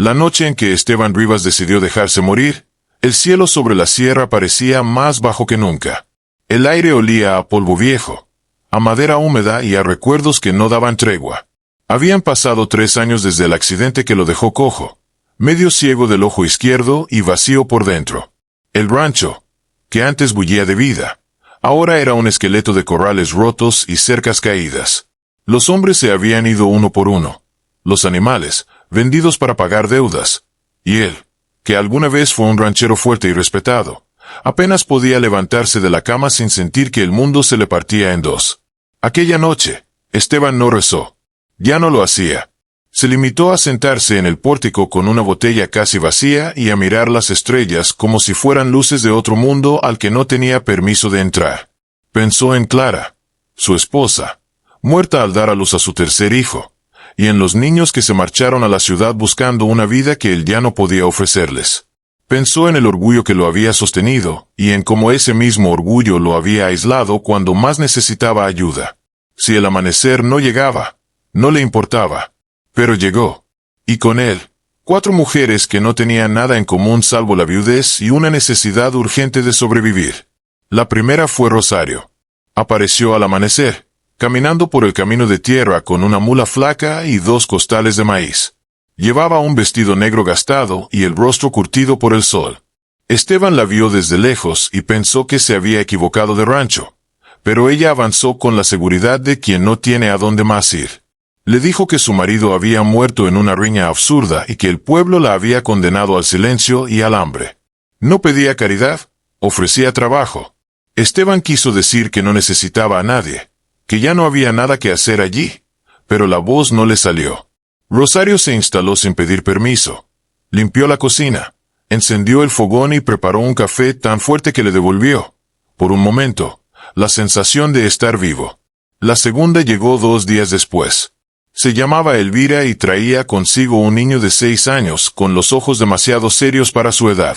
La noche en que Esteban Rivas decidió dejarse morir, el cielo sobre la sierra parecía más bajo que nunca. El aire olía a polvo viejo, a madera húmeda y a recuerdos que no daban tregua. Habían pasado 3 años desde el accidente que lo dejó cojo, medio ciego del ojo izquierdo y vacío por dentro. El rancho, que antes bullía de vida, ahora era un esqueleto de corrales rotos y cercas caídas. Los hombres se habían ido uno por uno, los animales, vendidos para pagar deudas, y él, que alguna vez fue un ranchero fuerte y respetado, apenas podía levantarse de la cama sin sentir que el mundo se le partía en dos. Aquella noche, Esteban no rezó. Ya no lo hacía. Se limitó a sentarse en el pórtico con una botella casi vacía y a mirar las estrellas como si fueran luces de otro mundo al que no tenía permiso de entrar. Pensó en Clara, su esposa, muerta al dar a luz a su tercer hijo, y en los niños que se marcharon a la ciudad buscando una vida que él ya no podía ofrecerles. Pensó en el orgullo que lo había sostenido, y en cómo ese mismo orgullo lo había aislado cuando más necesitaba ayuda. Si el amanecer no llegaba, no le importaba. Pero llegó. Y con él, 4 mujeres que no tenían nada en común salvo la viudez y una necesidad urgente de sobrevivir. La primera fue Rosario. Apareció al amanecer, caminando por el camino de tierra con una mula flaca y 2 costales de maíz. Llevaba un vestido negro gastado y el rostro curtido por el sol. Esteban la vio desde lejos y pensó que se había equivocado de rancho, pero ella avanzó con la seguridad de quien no tiene a dónde más ir. Le dijo que su marido había muerto en una riña absurda y que el pueblo la había condenado al silencio y al hambre. No pedía caridad, ofrecía trabajo. Esteban quiso decir que no necesitaba a nadie, que ya no había nada que hacer allí, pero la voz no le salió. Rosario se instaló sin pedir permiso. Limpió la cocina, encendió el fogón y preparó un café tan fuerte que le devolvió, por un momento, la sensación de estar vivo. La segunda llegó 2 días después. Se llamaba Elvira y traía consigo un niño de 6 años con los ojos demasiado serios para su edad.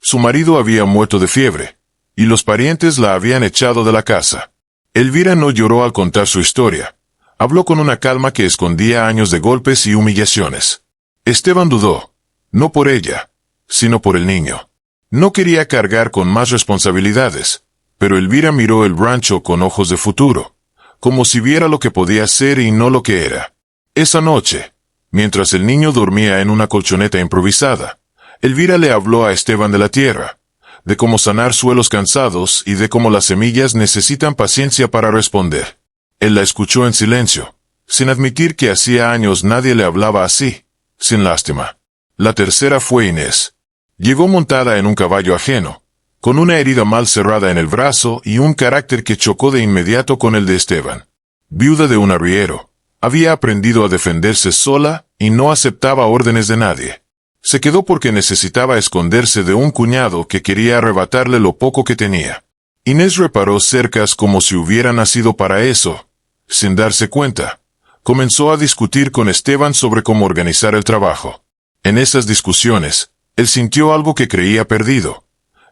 Su marido había muerto de fiebre, y los parientes la habían echado de la casa. Elvira no lloró al contar su historia. Habló con una calma que escondía años de golpes y humillaciones. Esteban dudó, no por ella, sino por el niño. No quería cargar con más responsabilidades, pero Elvira miró el rancho con ojos de futuro, como si viera lo que podía ser y no lo que era. Esa noche, mientras el niño dormía en una colchoneta improvisada, Elvira le habló a Esteban de la tierra, de cómo sanar suelos cansados y de cómo las semillas necesitan paciencia para responder. Él la escuchó en silencio, sin admitir que hacía años nadie le hablaba así, sin lástima. La tercera fue Inés. Llegó montada en un caballo ajeno, con una herida mal cerrada en el brazo y un carácter que chocó de inmediato con el de Esteban. Viuda de un arriero, había aprendido a defenderse sola y no aceptaba órdenes de nadie. Se quedó porque necesitaba esconderse de un cuñado que quería arrebatarle lo poco que tenía. Inés reparó cercas como si hubiera nacido para eso. Sin darse cuenta, comenzó a discutir con Esteban sobre cómo organizar el trabajo. En esas discusiones, él sintió algo que creía perdido.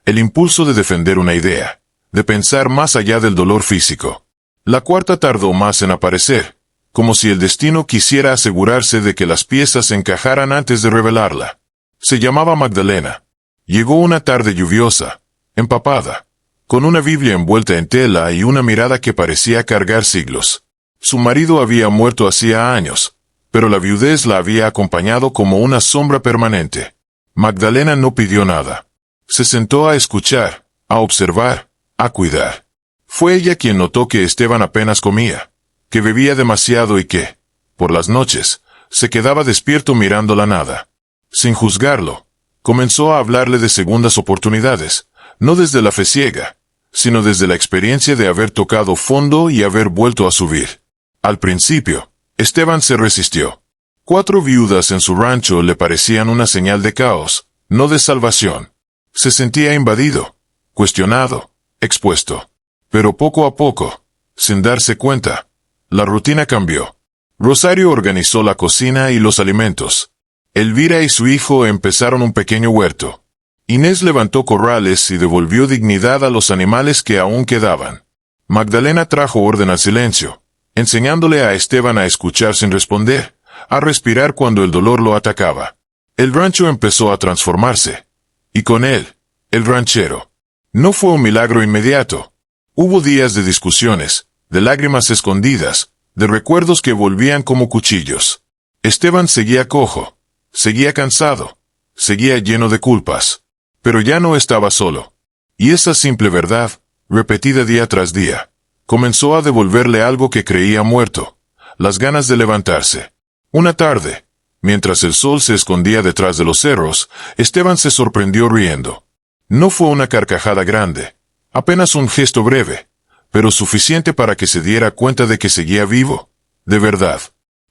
El impulso de defender una idea, de pensar más allá del dolor físico. La cuarta tardó más en aparecer, como si el destino quisiera asegurarse de que las piezas encajaran antes de revelarla. Se llamaba Magdalena. Llegó una tarde lluviosa, empapada, con una Biblia envuelta en tela y una mirada que parecía cargar siglos. Su marido había muerto hacía años, pero la viudez la había acompañado como una sombra permanente. Magdalena no pidió nada. Se sentó a escuchar, a observar, a cuidar. Fue ella quien notó que Esteban apenas comía, que bebía demasiado y que, por las noches, se quedaba despierto mirando la nada. Sin juzgarlo, comenzó a hablarle de segundas oportunidades, no desde la fe ciega, sino desde la experiencia de haber tocado fondo y haber vuelto a subir. Al principio, Esteban se resistió. 4 viudas en su rancho le parecían una señal de caos, no de salvación. Se sentía invadido, cuestionado, expuesto. Pero poco a poco, sin darse cuenta, la rutina cambió. Rosario organizó la cocina y los alimentos. Elvira y su hijo empezaron un pequeño huerto. Inés levantó corrales y devolvió dignidad a los animales que aún quedaban. Magdalena trajo orden al silencio, enseñándole a Esteban a escuchar sin responder, a respirar cuando el dolor lo atacaba. El rancho empezó a transformarse. Y con él, el ranchero. No fue un milagro inmediato. Hubo días de discusiones, de lágrimas escondidas, de recuerdos que volvían como cuchillos. Esteban seguía cojo, seguía cansado, seguía lleno de culpas. Pero ya no estaba solo. Y esa simple verdad, repetida día tras día, comenzó a devolverle algo que creía muerto, las ganas de levantarse. Una tarde, mientras el sol se escondía detrás de los cerros, Esteban se sorprendió riendo. No fue una carcajada grande, apenas un gesto breve, pero suficiente para que se diera cuenta de que seguía vivo, de verdad.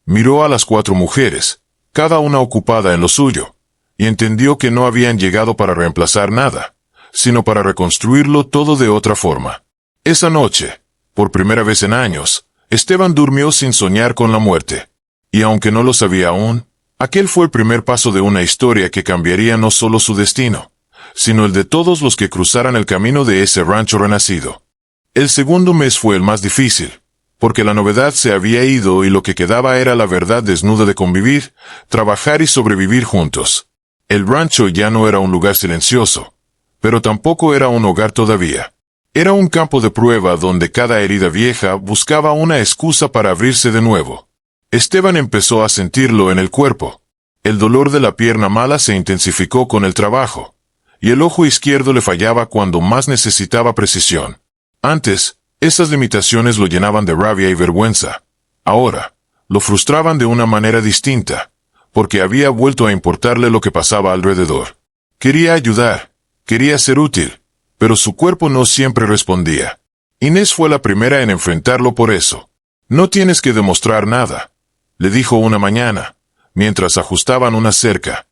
Miró a las 4 mujeres, cada una ocupada en lo suyo, y entendió que no habían llegado para reemplazar nada, sino para reconstruirlo todo de otra forma. Esa noche, por primera vez en años, Esteban durmió sin soñar con la muerte. Y aunque no lo sabía aún, aquel fue el primer paso de una historia que cambiaría no solo su destino, sino el de todos los que cruzaran el camino de ese rancho renacido. El segundo mes fue el más difícil, porque la novedad se había ido y lo que quedaba era la verdad desnuda de convivir, trabajar y sobrevivir juntos. El rancho ya no era un lugar silencioso, pero tampoco era un hogar todavía. Era un campo de prueba donde cada herida vieja buscaba una excusa para abrirse de nuevo. Esteban empezó a sentirlo en el cuerpo. El dolor de la pierna mala se intensificó con el trabajo, y el ojo izquierdo le fallaba cuando más necesitaba precisión. Antes, esas limitaciones lo llenaban de rabia y vergüenza. Ahora, lo frustraban de una manera distinta, porque había vuelto a importarle lo que pasaba alrededor. Quería ayudar, quería ser útil, pero su cuerpo no siempre respondía. Inés fue la primera en enfrentarlo por eso. «No tienes que demostrar nada», le dijo una mañana, mientras ajustaban una cerca.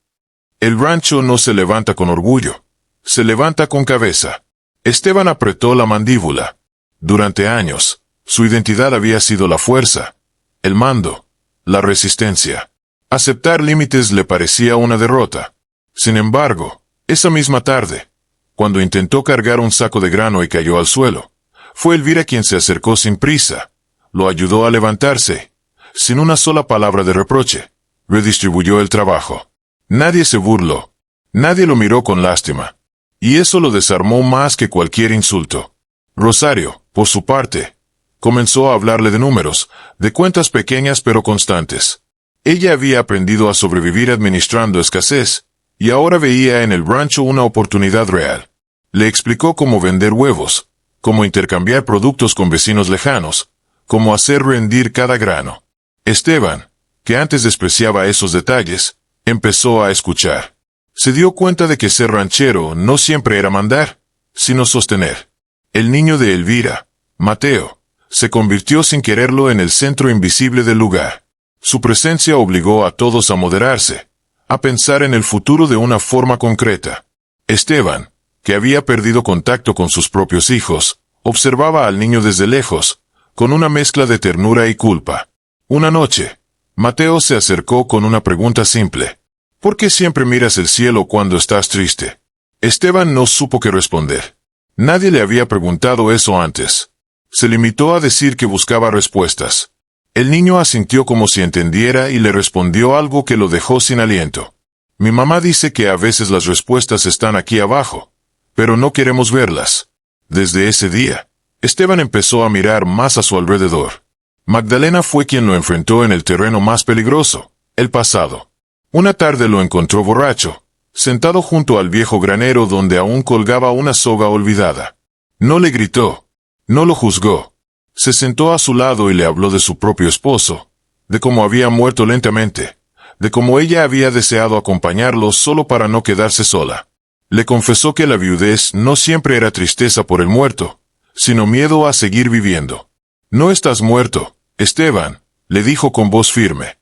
«El rancho no se levanta con orgullo, se levanta con cabeza». Esteban apretó la mandíbula. Durante años, su identidad había sido la fuerza, el mando, la resistencia. Aceptar límites le parecía una derrota. Sin embargo, esa misma tarde, cuando intentó cargar un saco de grano y cayó al suelo, fue Elvira quien se acercó sin prisa, lo ayudó a levantarse, sin una sola palabra de reproche, redistribuyó el trabajo. Nadie se burló, nadie lo miró con lástima, y eso lo desarmó más que cualquier insulto. Rosario, por su parte, comenzó a hablarle de números, de cuentas pequeñas pero constantes. Ella había aprendido a sobrevivir administrando escasez, y ahora veía en el rancho una oportunidad real. Le explicó cómo vender huevos, cómo intercambiar productos con vecinos lejanos, cómo hacer rendir cada grano. Esteban, que antes despreciaba esos detalles, empezó a escuchar. Se dio cuenta de que ser ranchero no siempre era mandar, sino sostener. El niño de Elvira, Mateo, se convirtió sin quererlo en el centro invisible del lugar. Su presencia obligó a todos a moderarse, a pensar en el futuro de una forma concreta. Esteban, que había perdido contacto con sus propios hijos, observaba al niño desde lejos, con una mezcla de ternura y culpa. Una noche, Mateo se acercó con una pregunta simple. ¿Por qué siempre miras el cielo cuando estás triste? Esteban no supo qué responder. Nadie le había preguntado eso antes. Se limitó a decir que buscaba respuestas. El niño asintió como si entendiera y le respondió algo que lo dejó sin aliento. Mi mamá dice que a veces las respuestas están aquí abajo, pero no queremos verlas. Desde ese día, Esteban empezó a mirar más a su alrededor. Magdalena fue quien lo enfrentó en el terreno más peligroso, el pasado. Una tarde lo encontró borracho, sentado junto al viejo granero donde aún colgaba una soga olvidada. No le gritó, no lo juzgó. Se sentó a su lado y le habló de su propio esposo, de cómo había muerto lentamente, de cómo ella había deseado acompañarlo solo para no quedarse sola. Le confesó que la viudez no siempre era tristeza por el muerto, sino miedo a seguir viviendo. No estás muerto, Esteban, le dijo con voz firme.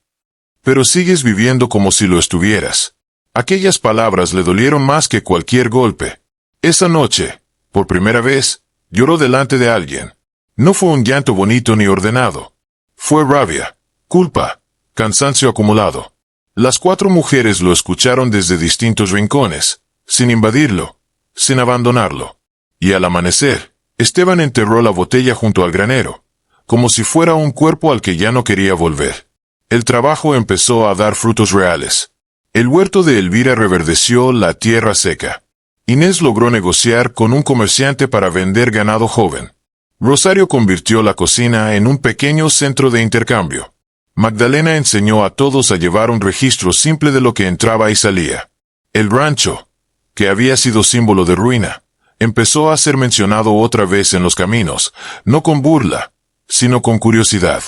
Pero sigues viviendo como si lo estuvieras. Aquellas palabras le dolieron más que cualquier golpe. Esa noche, por primera vez, lloró delante de alguien. No fue un llanto bonito ni ordenado. Fue rabia, culpa, cansancio acumulado. Las 4 mujeres lo escucharon desde distintos rincones, sin invadirlo, sin abandonarlo. Y al amanecer, Esteban enterró la botella junto al granero, como si fuera un cuerpo al que ya no quería volver. El trabajo empezó a dar frutos reales. El huerto de Elvira reverdeció la tierra seca. Inés logró negociar con un comerciante para vender ganado joven. Rosario convirtió la cocina en un pequeño centro de intercambio. Magdalena enseñó a todos a llevar un registro simple de lo que entraba y salía. El rancho, que había sido símbolo de ruina, empezó a ser mencionado otra vez en los caminos, no con burla, sino con curiosidad.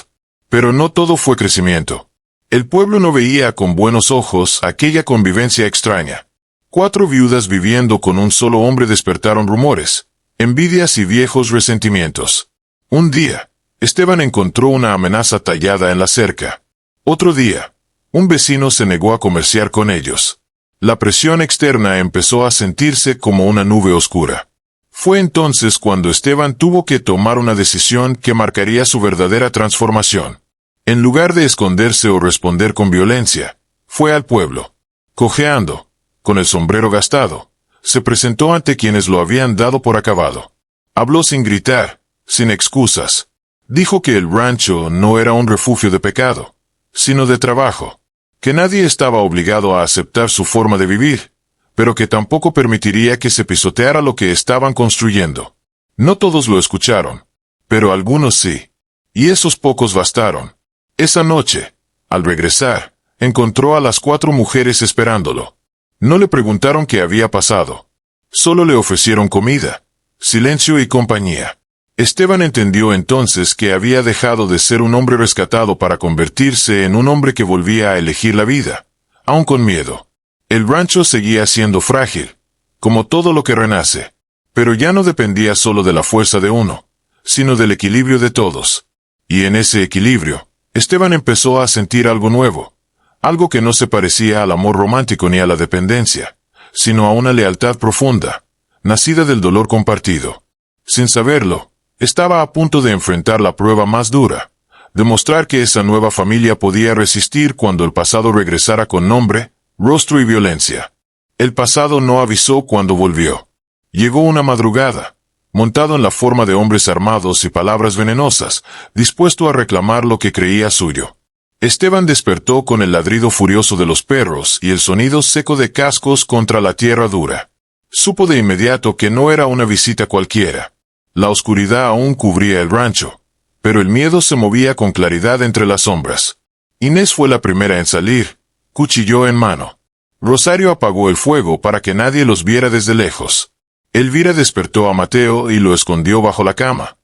Pero no todo fue crecimiento. El pueblo no veía con buenos ojos aquella convivencia extraña. 4 viudas viviendo con un solo hombre despertaron rumores, envidias y viejos resentimientos. Un día, Esteban encontró una amenaza tallada en la cerca. Otro día, un vecino se negó a comerciar con ellos. La presión externa empezó a sentirse como una nube oscura. Fue entonces cuando Esteban tuvo que tomar una decisión que marcaría su verdadera transformación. En lugar de esconderse o responder con violencia, fue al pueblo. Cojeando, con el sombrero gastado, se presentó ante quienes lo habían dado por acabado. Habló sin gritar, sin excusas. Dijo que el rancho no era un refugio de pecado, sino de trabajo, que nadie estaba obligado a aceptar su forma de vivir, pero que tampoco permitiría que se pisoteara lo que estaban construyendo. No todos lo escucharon, pero algunos sí, y esos pocos bastaron. Esa noche, al regresar, encontró a las 4 mujeres esperándolo. No le preguntaron qué había pasado. Solo le ofrecieron comida, silencio y compañía. Esteban entendió entonces que había dejado de ser un hombre rescatado para convertirse en un hombre que volvía a elegir la vida, aun con miedo. El rancho seguía siendo frágil, como todo lo que renace, pero ya no dependía solo de la fuerza de uno, sino del equilibrio de todos. Y en ese equilibrio, Esteban empezó a sentir algo nuevo, algo que no se parecía al amor romántico ni a la dependencia, sino a una lealtad profunda, nacida del dolor compartido. Sin saberlo, estaba a punto de enfrentar la prueba más dura, demostrar que esa nueva familia podía resistir cuando el pasado regresara con nombre, rostro y violencia. El pasado no avisó cuando volvió. Llegó una madrugada, montado en la forma de hombres armados y palabras venenosas, dispuesto a reclamar lo que creía suyo. Esteban despertó con el ladrido furioso de los perros y el sonido seco de cascos contra la tierra dura. Supo de inmediato que no era una visita cualquiera. La oscuridad aún cubría el rancho, pero el miedo se movía con claridad entre las sombras. Inés fue la primera en salir, cuchillo en mano. Rosario apagó el fuego para que nadie los viera desde lejos. Elvira despertó a Mateo y lo escondió bajo la cama,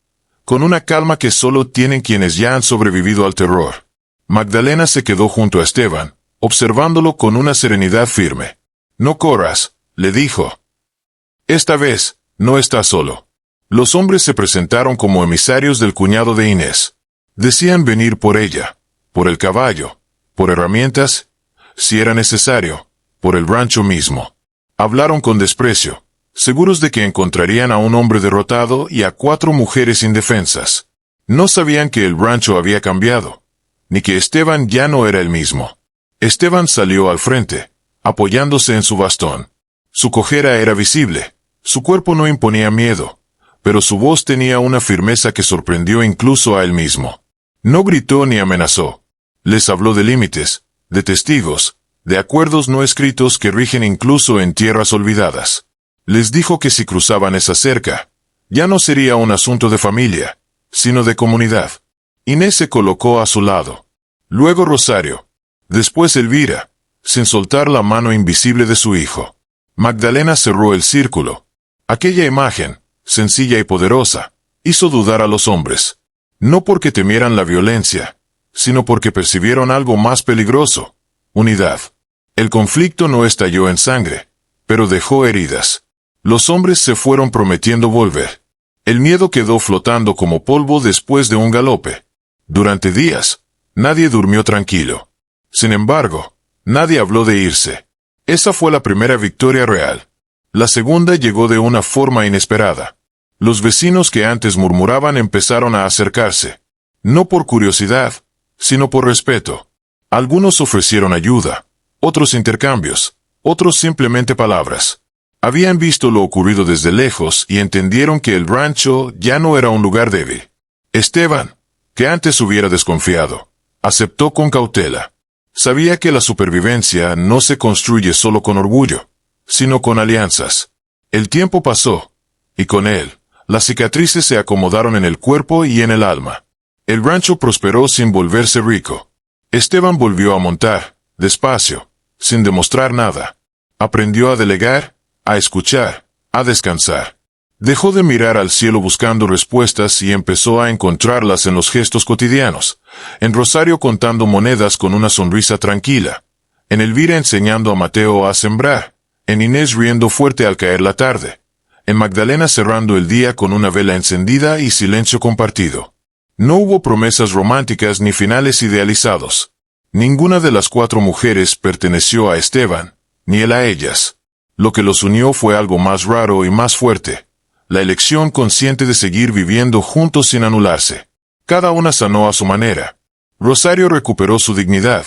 con una calma que solo tienen quienes ya han sobrevivido al terror. Magdalena se quedó junto a Esteban, observándolo con una serenidad firme. «No corras», le dijo. «Esta vez, no estás solo». Los hombres se presentaron como emisarios del cuñado de Inés. Decían venir por ella, por el caballo, por herramientas, si era necesario, por el rancho mismo. Hablaron con desprecio, seguros de que encontrarían a un hombre derrotado y a 4 mujeres indefensas. No sabían que el rancho había cambiado, ni que Esteban ya no era el mismo. Esteban salió al frente, apoyándose en su bastón. Su cojera era visible, su cuerpo no imponía miedo, pero su voz tenía una firmeza que sorprendió incluso a él mismo. No gritó ni amenazó. Les habló de límites, de testigos, de acuerdos no escritos que rigen incluso en tierras olvidadas. Les dijo que si cruzaban esa cerca, ya no sería un asunto de familia, sino de comunidad. Inés se colocó a su lado. Luego Rosario. Después Elvira, sin soltar la mano invisible de su hijo. Magdalena cerró el círculo. Aquella imagen, sencilla y poderosa, hizo dudar a los hombres. No porque temieran la violencia, sino porque percibieron algo más peligroso: unidad. El conflicto no estalló en sangre, pero dejó heridas. Los hombres se fueron prometiendo volver. El miedo quedó flotando como polvo después de un galope. Durante días, nadie durmió tranquilo. Sin embargo, nadie habló de irse. Esa fue la primera victoria real. La segunda llegó de una forma inesperada. Los vecinos que antes murmuraban empezaron a acercarse. No por curiosidad, sino por respeto. Algunos ofrecieron ayuda, otros intercambios, otros simplemente palabras. Habían visto lo ocurrido desde lejos y entendieron que el rancho ya no era un lugar débil. Esteban, que antes hubiera desconfiado, aceptó con cautela. Sabía que la supervivencia no se construye solo con orgullo, sino con alianzas. El tiempo pasó, y con él, las cicatrices se acomodaron en el cuerpo y en el alma. El rancho prosperó sin volverse rico. Esteban volvió a montar, despacio, sin demostrar nada. Aprendió a delegar, a escuchar, a descansar. Dejó de mirar al cielo buscando respuestas y empezó a encontrarlas en los gestos cotidianos. En Rosario contando monedas con una sonrisa tranquila. En Elvira enseñando a Mateo a sembrar. En Inés riendo fuerte al caer la tarde. En Magdalena cerrando el día con una vela encendida y silencio compartido. No hubo promesas románticas ni finales idealizados. Ninguna de las 4 mujeres perteneció a Esteban, ni él a ellas. Lo que los unió fue algo más raro y más fuerte. La elección consciente de seguir viviendo juntos sin anularse. Cada una sanó a su manera. Rosario recuperó su dignidad.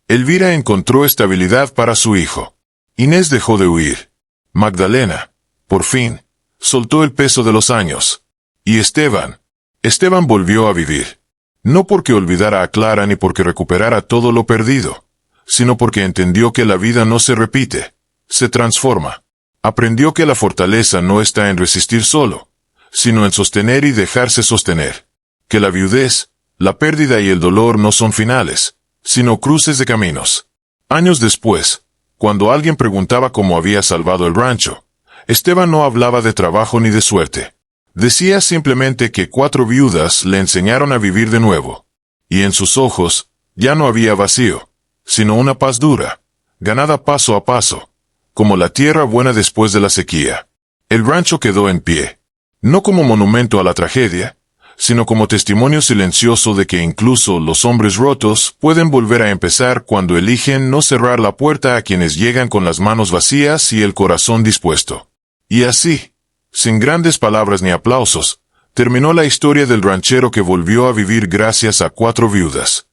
Elvira encontró estabilidad para su hijo. Inés dejó de huir. Magdalena, por fin, soltó el peso de los años. Y Esteban volvió a vivir. No porque olvidara a Clara ni porque recuperara todo lo perdido, sino porque entendió que la vida no se repite, se transforma. Aprendió que la fortaleza no está en resistir solo, sino en sostener y dejarse sostener. Que la viudez, la pérdida y el dolor no son finales, sino cruces de caminos. Años después, cuando alguien preguntaba cómo había salvado el rancho, Esteban no hablaba de trabajo ni de suerte. Decía simplemente que 4 viudas le enseñaron a vivir de nuevo. Y en sus ojos, ya no había vacío, sino una paz dura, ganada paso a paso, como la tierra buena después de la sequía. El rancho quedó en pie, no como monumento a la tragedia, sino como testimonio silencioso de que incluso los hombres rotos pueden volver a empezar cuando eligen no cerrar la puerta a quienes llegan con las manos vacías y el corazón dispuesto. Y así, sin grandes palabras ni aplausos, terminó la historia del ranchero que volvió a vivir gracias a 4 viudas.